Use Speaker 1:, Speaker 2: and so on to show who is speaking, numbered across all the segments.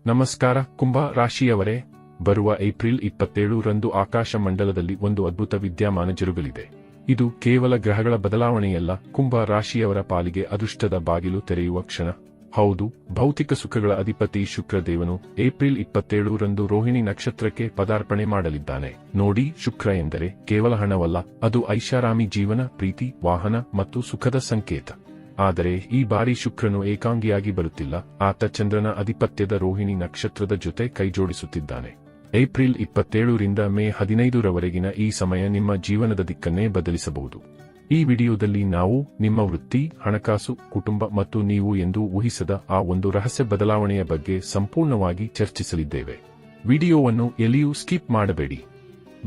Speaker 1: ನಮಸ್ಕಾರ ಕುಂಭ ರಾಶಿಯವರೇ, ಬರುವ ಏಪ್ರಿಲ್ 27ರಂದು ಆಕಾಶ ಮಂಡಲದಲ್ಲಿ ಒಂದು ಅದ್ಭುತ ವಿದ್ಯಮಾನ ಜರುಗಲಿದೆ. ಇದು ಕೇವಲ ಗ್ರಹಗಳ ಬದಲಾವಣೆಯಲ್ಲ, ಕುಂಭ ರಾಶಿಯವರ ಪಾಲಿಗೆ ಅದೃಷ್ಟದ ಬಾಗಿಲು ತೆರೆಯುವ ಕ್ಷಣ. ಹೌದು, ಭೌತಿಕ ಸುಖಗಳ ಅಧಿಪತಿ ಶುಕ್ರದೇವನು ಏಪ್ರಿಲ್ 27ರಂದು ರೋಹಿಣಿ ನಕ್ಷತ್ರಕ್ಕೆ ಪದಾರ್ಪಣೆ ಮಾಡಲಿದ್ದಾನೆ. ನೋಡಿ, ಶುಕ್ರ ಎಂದರೆ ಕೇವಲ ಹಣವಲ್ಲ, ಅದು ಐಷಾರಾಮಿ ಜೀವನ, ಪ್ರೀತಿ, ವಾಹನ ಮತ್ತು ಸುಖದ ಸಂಕೇತ. ಆದರೆ ಈ ಬಾರಿ ಶುಕ್ರನು ಏಕಾಂಗಿಯಾಗಿ ಬರುತ್ತಿಲ್ಲ, ಆತ ಚಂದ್ರನ ಅಧಿಪತ್ಯದ ರೋಹಿಣಿ ನಕ್ಷತ್ರದ ಜೊತೆ ಕೈಜೋಡಿಸುತ್ತಿದ್ದಾನೆ. ಏಪ್ರಿಲ್ 27ರಿಂದ ಮೇ 15ರವರೆಗಿನ ಈ ಸಮಯ ನಿಮ್ಮ ಜೀವನದ ದಿಕ್ಕನ್ನೇ ಬದಲಿಸಬಹುದು. ಈ ವಿಡಿಯೋದಲ್ಲಿ ನಾವು ನಿಮ್ಮ ವೃತ್ತಿ, ಹಣಕಾಸು, ಕುಟುಂಬ ಮತ್ತು ನೀವು ಎಂದು ಊಹಿಸದ ಆ ಒಂದು ರಹಸ್ಯ ಬದಲಾವಣೆಯ ಬಗ್ಗೆ ಸಂಪೂರ್ಣವಾಗಿ ಚರ್ಚಿಸಲಿದ್ದೇವೆ. ವಿಡಿಯೋವನ್ನು ಎಲ್ಲಿಯೂ ಸ್ಕಿಪ್ ಮಾಡಬೇಡಿ.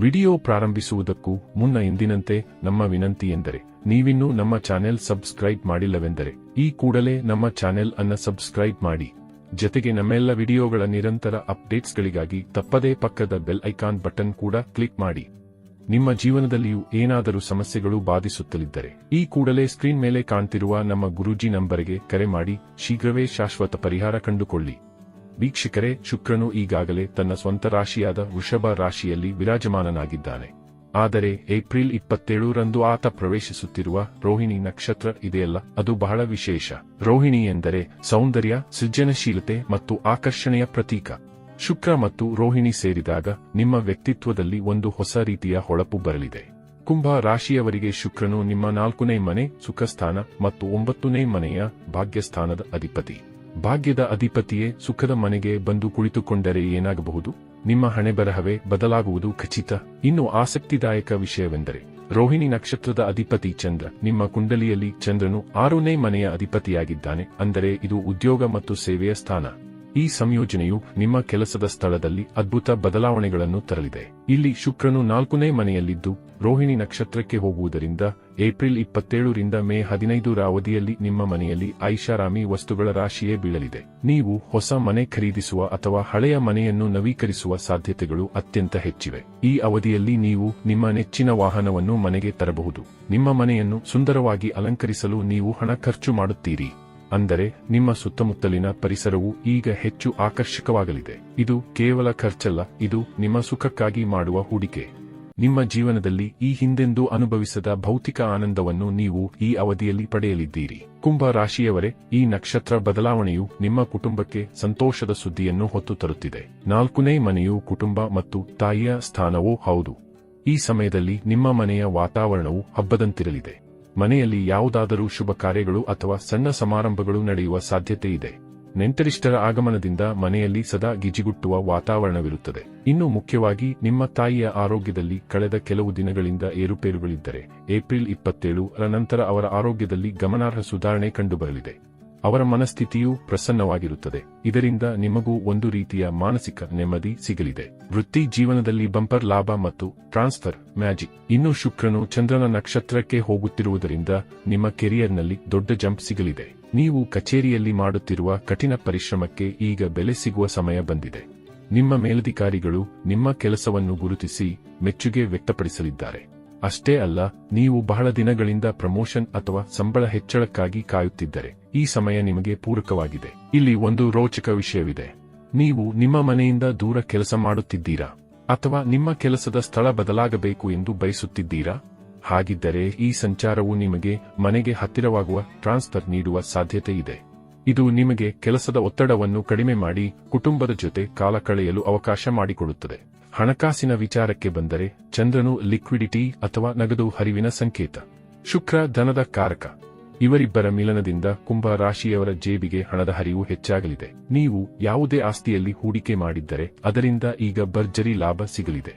Speaker 1: ವಿಡಿಯೋ ಪ್ರಾರಂಭಿಸುವುದಕ್ಕೂ ಮುನ್ನ ಎಂದಿನಂತೆ ನಮ್ಮ ವಿನಂತಿ ಎಂದರೆ, ನೀವಿನ್ನೂ ನಮ್ಮ ಚಾನೆಲ್ ಸಬ್ಸ್ಕ್ರೈಬ್ ಮಾಡಿಲ್ಲವೆಂದರೆ ಈ ಕೂಡಲೇ ನಮ್ಮ ಚಾನೆಲ್ ಅನ್ನು ಸಬ್ಸ್ಕ್ರೈಬ್ ಮಾಡಿ. ಜೊತೆಗೆ ನಮ್ಮೆಲ್ಲ ವಿಡಿಯೋಗಳ ನಿರಂತರ ಅಪ್ಡೇಟ್ಸ್ಗಳಿಗಾಗಿ ತಪ್ಪದೇ ಪಕ್ಕದ ಬೆಲ್ ಐಕಾನ್ ಬಟನ್ ಕೂಡ ಕ್ಲಿಕ್ ಮಾಡಿ. ನಿಮ್ಮ ಜೀವನದಲ್ಲಿಯೂ ಏನಾದರೂ ಸಮಸ್ಯೆಗಳು ಬಾಧಿಸುತ್ತಲಿದ್ದರೆ ಈ ಕೂಡಲೇ ಸ್ಕ್ರೀನ್ ಮೇಲೆ ಕಾಣ್ತಿರುವ ನಮ್ಮ ಗುರೂಜಿ ನಂಬರ್ಗೆ ಕರೆ ಮಾಡಿ ಶೀಘ್ರವೇ ಶಾಶ್ವತ ಪರಿಹಾರ ಕಂಡುಕೊಳ್ಳಿ. ವೀಕ್ಷಕರೇ, ಶುಕ್ರನು ಈಗಾಗಲೇ ತನ್ನ ಸ್ವಂತ ರಾಶಿಯಾದ ವೃಷಭ ರಾಶಿಯಲ್ಲಿ ವಿರಾಜಮಾನನಾಗಿದ್ದಾನೆ. ಆದರೆ ಏಪ್ರಿಲ್ 27ರಂದು ಆತ ಪ್ರವೇಶಿಸುತ್ತಿರುವ ರೋಹಿಣಿ ನಕ್ಷತ್ರ ಇದೆಯಲ್ಲ, ಅದು ಬಹಳ ವಿಶೇಷ. ರೋಹಿಣಿ ಎಂದರೆ ಸೌಂದರ್ಯ, ಸೃಜನಶೀಲತೆ ಮತ್ತು ಆಕರ್ಷಣೆಯ ಪ್ರತೀಕ. ಶುಕ್ರ ಮತ್ತು ರೋಹಿಣಿ ಸೇರಿದಾಗ ನಿಮ್ಮ ವ್ಯಕ್ತಿತ್ವದಲ್ಲಿ ಒಂದು ಹೊಸ ರೀತಿಯ ಹೊಳಪು ಬರಲಿದೆ. ಕುಂಭ ರಾಶಿಯವರಿಗೆ ಶುಕ್ರನು ನಿಮ್ಮ 4ನೇ ಮನೆ, ಸುಖಸ್ಥಾನ, ಮತ್ತು 9ನೇ ಮನೆಯ ಭಾಗ್ಯಸ್ಥಾನದ ಅಧಿಪತಿ. ಭಾಗ್ಯದ ಅಧಿಪತಿಯೇ ಸುಖದ ಮನೆಗೆ ಬಂದು ಕುಳಿತುಕೊಂಡರೆ ಏನಾಗಬಹುದು? ನಿಮ್ಮ ಹಣೆಬರಹವೇ ಬದಲಾಗುವುದು ಖಚಿತ. ಇನ್ನು ಆಸಕ್ತಿದಾಯಕ ವಿಷಯವೆಂದರೆ, ರೋಹಿಣಿ ನಕ್ಷತ್ರದ ಅಧಿಪತಿ ಚಂದ್ರ. ನಿಮ್ಮ ಕುಂಡಲಿಯಲ್ಲಿ ಚಂದ್ರನು 6ನೇ ಮನೆಯ ಅಧಿಪತಿಯಾಗಿದ್ದಾನೆ, ಅಂದರೆ ಇದು ಉದ್ಯೋಗ ಮತ್ತು ಸೇವೆಯ ಸ್ಥಾನ. ಈ ಸಂಯೋಜನೆಯು ನಿಮ್ಮ ಕೆಲಸದ ಸ್ಥಳದಲ್ಲಿ ಅದ್ಭುತ ಬದಲಾವಣೆಗಳನ್ನು ತರಲಿದೆ. ಇಲ್ಲಿ ಶುಕ್ರನು 4ನೇ ಮನೆಯಲ್ಲಿದ್ದು ರೋಹಿಣಿ ನಕ್ಷತ್ರಕ್ಕೆ ಹೋಗುವುದರಿಂದ ಏಪ್ರಿಲ್ 27ರಿಂದ ಮೇ 15ರ ಅವಧಿಯಲ್ಲಿ ನಿಮ್ಮ ಮನೆಯಲ್ಲಿ ಐಷಾರಾಮಿ ವಸ್ತುಗಳ ರಾಶಿಯೇ ಬೀಳಲಿದೆ. ನೀವು ಹೊಸ ಮನೆ ಖರೀದಿಸುವ ಅಥವಾ ಹಳೆಯ ಮನೆಯನ್ನು ನವೀಕರಿಸುವ ಸಾಧ್ಯತೆಗಳು ಅತ್ಯಂತ ಹೆಚ್ಚಿವೆ. ಈ ಅವಧಿಯಲ್ಲಿ ನೀವು ನಿಮ್ಮ ನೆಚ್ಚಿನ ವಾಹನವನ್ನು ಮನೆಗೆ ತರಬಹುದು. ನಿಮ್ಮ ಮನೆಯನ್ನು ಸುಂದರವಾಗಿ ಅಲಂಕರಿಸಲು ನೀವು ಹಣ ಖರ್ಚು ಮಾಡುತ್ತೀರಿ. ಅಂದರೆ ನಿಮ್ಮ ಸುತ್ತಮುತ್ತಲಿನ ಪರಿಸರವು ಈಗ ಹೆಚ್ಚು ಆಕರ್ಷಕವಾಗಲಿದೆ. ಇದು ಕೇವಲ ಖರ್ಚಲ್ಲ, ಇದು ನಿಮ್ಮ ಸುಖಕ್ಕಾಗಿ ಮಾಡುವ ಹೂಡಿಕೆ. ನಿಮ್ಮ ಜೀವನದಲ್ಲಿ ಈ ಹಿಂದೆಂದೂ ಅನುಭವಿಸದ ಭೌತಿಕ ಆನಂದವನ್ನು ನೀವು ಈ ಅವಧಿಯಲ್ಲಿ ಪಡೆಯಲಿದ್ದೀರಿ. ಕುಂಭ ರಾಶಿಯವರೇ, ಈ ನಕ್ಷತ್ರ ಬದಲಾವಣೆಯು ನಿಮ್ಮ ಕುಟುಂಬಕ್ಕೆ ಸಂತೋಷದ ಸುದ್ದಿಯನ್ನು ಹೊತ್ತು ತರುತ್ತಿದೆ. 4ನೇ ಮನೆಯು ಕುಟುಂಬ ಮತ್ತು ತಾಯಿಯ ಸ್ಥಾನವೂ ಹೌದು. ಈ ಸಮಯದಲ್ಲಿ ನಿಮ್ಮ ಮನೆಯ ವಾತಾವರಣವು ಹಬ್ಬದಂತಿರಲಿದೆ. ಮನೆಯಲ್ಲಿ ಯಾವುದಾದರೂ ಶುಭ ಕಾರ್ಯಗಳು ಅಥವಾ ಸಣ್ಣ ಸಮಾರಂಭಗಳು ನಡೆಯುವ ಸಾಧ್ಯತೆ ಇದೆ. ನೆಂಟರಿಷ್ಟರ ಆಗಮನದಿಂದ ಮನೆಯಲ್ಲಿ ಸದಾ ಗಿಜಿಗುಟ್ಟುವ ವಾತಾವರಣವಿರುತ್ತದೆ. ಇನ್ನು ಮುಖ್ಯವಾಗಿ ನಿಮ್ಮ ತಾಯಿಯ ಆರೋಗ್ಯದಲ್ಲಿ ಕಳೆದ ಕೆಲವು ದಿನಗಳಿಂದ ಏರುಪೇರುಗಳಿದ್ದರೆ ಏಪ್ರಿಲ್ 27ರ ನಂತರ ಅವರ ಆರೋಗ್ಯದಲ್ಲಿ ಗಮನಾರ್ಹ ಸುಧಾರಣೆ ಕಂಡುಬರಲಿದೆ. ಅವರ ಮನಸ್ಥಿತಿಯೂ ಪ್ರಸನ್ನವಾಗಿರುತ್ತದೆ. ಇದರಿಂದ ನಿಮಗೂ ಒಂದು ರೀತಿಯ ಮಾನಸಿಕ ನೆಮ್ಮದಿ ಸಿಗಲಿದೆ. ವೃತ್ತಿ ಜೀವನದಲ್ಲಿ ಬಂಪರ್ ಲಾಭ ಮತ್ತು ಟ್ರಾನ್ಸ್ಫರ್ ಮ್ಯಾಜಿಕ್. ಇನ್ನು ಶುಕ್ರನು ಚಂದ್ರನ ನಕ್ಷತ್ರಕ್ಕೆ ಹೋಗುತ್ತಿರುವುದರಿಂದ ನಿಮ್ಮ ಕೆರಿಯರ್ನಲ್ಲಿ ದೊಡ್ಡ ಜಂಪ್ ಸಿಗಲಿದೆ. ನೀವು ಕಚೇರಿಯಲ್ಲಿ ಮಾಡುತ್ತಿರುವ ಕಠಿಣ ಪರಿಶ್ರಮಕ್ಕೆ ಈಗ ಬೆಲೆ ಸಿಗುವ ಸಮಯ ಬಂದಿದೆ. ನಿಮ್ಮ ಮೇಲಧಿಕಾರಿಗಳು ನಿಮ್ಮ ಕೆಲಸವನ್ನು ಗುರುತಿಸಿ ಮೆಚ್ಚುಗೆ ವ್ಯಕ್ತಪಡಿಸಲಿದ್ದಾರೆ. ಅಷ್ಟೇ ಅಲ್ಲ, ನೀವು ಬಹಳ ದಿನಗಳಿಂದ ಪ್ರಮೋಷನ್ ಅಥವಾ ಸಂಬಳ ಹೆಚ್ಚಳಕ್ಕಾಗಿ ಕಾಯುತ್ತಿದ್ದರೆ ಈ ಸಮಯ ನಿಮಗೆ ಪೂರಕವಾಗಿದೆ. ಇಲ್ಲಿ ಒಂದು ರೋಚಕ ವಿಷಯವಿದೆ. ನೀವು ನಿಮ್ಮ ಮನೆಯಿಂದ ದೂರ ಕೆಲಸ ಮಾಡುತ್ತಿದ್ದೀರಾ? ಅಥವಾ ನಿಮ್ಮ ಕೆಲಸದ ಸ್ಥಳ ಬದಲಾಗಬೇಕು ಎಂದು ಬಯಸುತ್ತಿದ್ದೀರಾ? ಹಾಗಿದ್ದರೆ ಈ ಸಂಚಾರವು ನಿಮಗೆ ಮನೆಗೆ ಹತ್ತಿರವಾಗುವ ಟ್ರಾನ್ಸ್ಫರ್ ನೀಡುವ ಸಾಧ್ಯತೆ ಇದೆ. ಇದು ನಿಮಗೆ ಕೆಲಸದ ಒತ್ತಡವನ್ನು ಕಡಿಮೆ ಮಾಡಿ ಕುಟುಂಬದ ಜೊತೆ ಕಾಲ ಕಳೆಯಲು ಅವಕಾಶ ಮಾಡಿಕೊಡುತ್ತದೆ. ಹಣಕಾಸಿನ ವಿಚಾರಕ್ಕೆ ಬಂದರೆ ಚಂದ್ರನು ಲಿಕ್ವಿಡಿಟಿ ಅಥವಾ ನಗದು ಹರಿವಿನ ಸಂಕೇತ. ಶುಕ್ರ ಧನದ ಕಾರಕ. ಇವರಿಬ್ಬರ ಮಿಲನದಿಂದ ಕುಂಭ ರಾಶಿಯವರ ಜೇಬಿಗೆ ಹಣದ ಹರಿವು ಹೆಚ್ಚಾಗಲಿದೆ. ನೀವು ಯಾವುದೇ ಆಸ್ತಿಯಲ್ಲಿ ಹೂಡಿಕೆ ಮಾಡಿದ್ದರೆ ಅದರಿಂದ ಈಗ ಭರ್ಜರಿ ಲಾಭ ಸಿಗಲಿದೆ.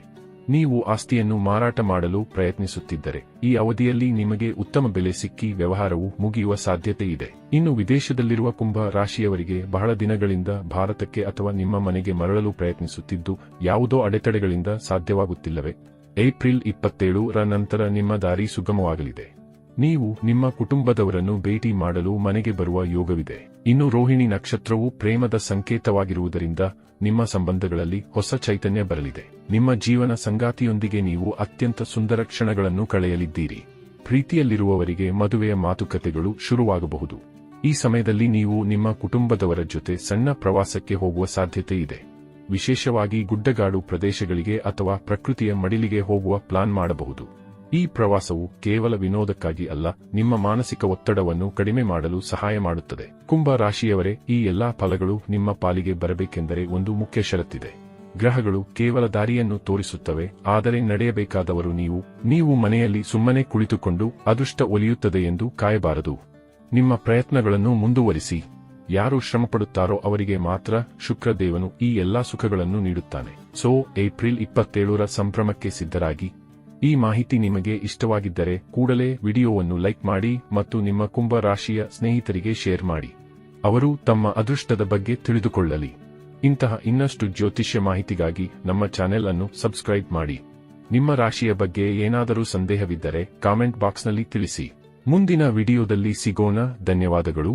Speaker 1: ನೀವು ಆಸ್ತಿಯನ್ನು ಮಾರಾಟ ಮಾಡಲು ಪ್ರಯತ್ನಿಸುತ್ತಿದ್ದರೆ ಈ ಅವಧಿಯಲ್ಲಿ ನಿಮಗೆ ಉತ್ತಮ ಬೆಲೆ ಸಿಕ್ಕಿ ವ್ಯವಹಾರವು ಮುಗಿಯುವ ಸಾಧ್ಯತೆ ಇದೆ. ಇನ್ನು ವಿದೇಶದಲ್ಲಿರುವ ಕುಂಭ ರಾಶಿಯವರಿಗೆ ಬಹಳ ದಿನಗಳಿಂದ ಭಾರತಕ್ಕೆ ಅಥವಾ ನಿಮ್ಮ ಮನೆಗೆ ಮರಳಲು ಪ್ರಯತ್ನಿಸುತ್ತಿದ್ದು ಯಾವುದೋ ಅಡೆತಡೆಗಳಿಂದ ಸಾಧ್ಯವಾಗುತ್ತಿಲ್ಲವೇ? ಏಪ್ರಿಲ್ 27ರ ನಂತರ ನಿಮ್ಮ ದಾರಿ ಸುಗಮವಾಗಲಿದೆ. ನೀವು ನಿಮ್ಮ ಕುಟುಂಬದವರನ್ನು ಭೇಟಿ ಮಾಡಲು ಮನೆಗೆ ಬರುವ ಯೋಗವಿದೆ. ಇನ್ನು ರೋಹಿಣಿ ನಕ್ಷತ್ರವು ಪ್ರೇಮದ ಸಂಕೇತವಾಗಿರುವುದರಿಂದ ನಿಮ್ಮ ಸಂಬಂಧಗಳಲ್ಲಿ ಹೊಸ ಚೈತನ್ಯ ಬರಲಿದೆ. ನಿಮ್ಮ ಜೀವನ ಸಂಗಾತಿಯೊಂದಿಗೆ ನೀವು ಅತ್ಯಂತ ಸುಂದರ ಕ್ಷಣಗಳನ್ನು ಕಳೆಯಲಿದ್ದೀರಿ. ಪ್ರೀತಿಯಲ್ಲಿರುವವರಿಗೆ ಮದುವೆಯ ಮಾತುಕತೆಗಳು ಶುರುವಾಗಬಹುದು. ಈ ಸಮಯದಲ್ಲಿ ನೀವು ನಿಮ್ಮ ಕುಟುಂಬದವರ ಜೊತೆ ಸಣ್ಣ ಪ್ರವಾಸಕ್ಕೆ ಹೋಗುವ ಸಾಧ್ಯತೆ ಇದೆ. ವಿಶೇಷವಾಗಿ ಗುಡ್ಡಗಾಡು ಪ್ರದೇಶಗಳಿಗೆ ಅಥವಾ ಪ್ರಕೃತಿಯ ಮಡಿಲಿಗೆ ಹೋಗುವ ಪ್ಲಾನ್ ಮಾಡಬಹುದು. ಈ ಪ್ರವಾಸವು ಕೇವಲ ವಿನೋದಕ್ಕಾಗಿ ಅಲ್ಲ, ನಿಮ್ಮ ಮಾನಸಿಕ ಒತ್ತಡವನ್ನು ಕಡಿಮೆ ಮಾಡಲು ಸಹಾಯ ಮಾಡುತ್ತದೆ. ಕುಂಭ ರಾಶಿಯವರೇ, ಈ ಎಲ್ಲಾ ಫಲಗಳು ನಿಮ್ಮ ಪಾಲಿಗೆ ಬರಬೇಕೆಂದರೆ ಒಂದು ಮುಖ್ಯ ಷರತ್ತಿದೆ. ಗ್ರಹಗಳು ಕೇವಲ ದಾರಿಯನ್ನು ತೋರಿಸುತ್ತವೆ, ಆದರೆ ನಡೆಯಬೇಕಾದವರು ನೀವು ಮನೆಯಲ್ಲಿ ಸುಮ್ಮನೆ ಕುಳಿತುಕೊಂಡು ಅದೃಷ್ಟ ಒಲಿಯುತ್ತದೆ ಎಂದು ಕಾಯಬಾರದು. ನಿಮ್ಮ ಪ್ರಯತ್ನಗಳನ್ನು ಮುಂದುವರಿಸಿ. ಯಾರು ಶ್ರಮಪಡುತ್ತಾರೋ ಅವರಿಗೆ ಮಾತ್ರ ಶುಕ್ರದೇವನು ಈ ಎಲ್ಲಾ ಸುಖಗಳನ್ನು ನೀಡುತ್ತಾನೆ. ಏಪ್ರಿಲ್ 27ರ ಸಂಭ್ರಮಕ್ಕೆ ಸಿದ್ಧರಾಗಿ. ಈ ಮಾಹಿತಿ ನಿಮಗೆ ಇಷ್ಟವಾಗಿದ್ದರೆ ಕೂಡಲೇ ವಿಡಿಯೋವನ್ನು ಲೈಕ್ ಮಾಡಿ ಮತ್ತು ನಿಮ್ಮ ಕುಂಭ ರಾಶಿಯ ಸ್ನೇಹಿತರಿಗೆ ಶೇರ್ ಮಾಡಿ. ಅವರು ತಮ್ಮ ಅದೃಷ್ಟದ ಬಗ್ಗೆ ತಿಳಿದುಕೊಳ್ಳಲಿ. ಇಂತಹ ಇನ್ನಷ್ಟು ಜ್ಯೋತಿಷ್ಯ ಮಾಹಿತಿಗಾಗಿ ನಮ್ಮ ಚಾನೆಲ್ ಅನ್ನು ಸಬ್ಸ್ಕ್ರೈಬ್ ಮಾಡಿ. ನಿಮ್ಮ ರಾಶಿಯ ಬಗ್ಗೆ ಏನಾದರೂ ಸಂದೇಹವಿದ್ದರೆ ಕಾಮೆಂಟ್ ಬಾಕ್ಸ್ನಲ್ಲಿ ತಿಳಿಸಿ. ಮುಂದಿನ ವಿಡಿಯೋದಲ್ಲಿ ಸಿಗೋಣ. ಧನ್ಯವಾದಗಳು.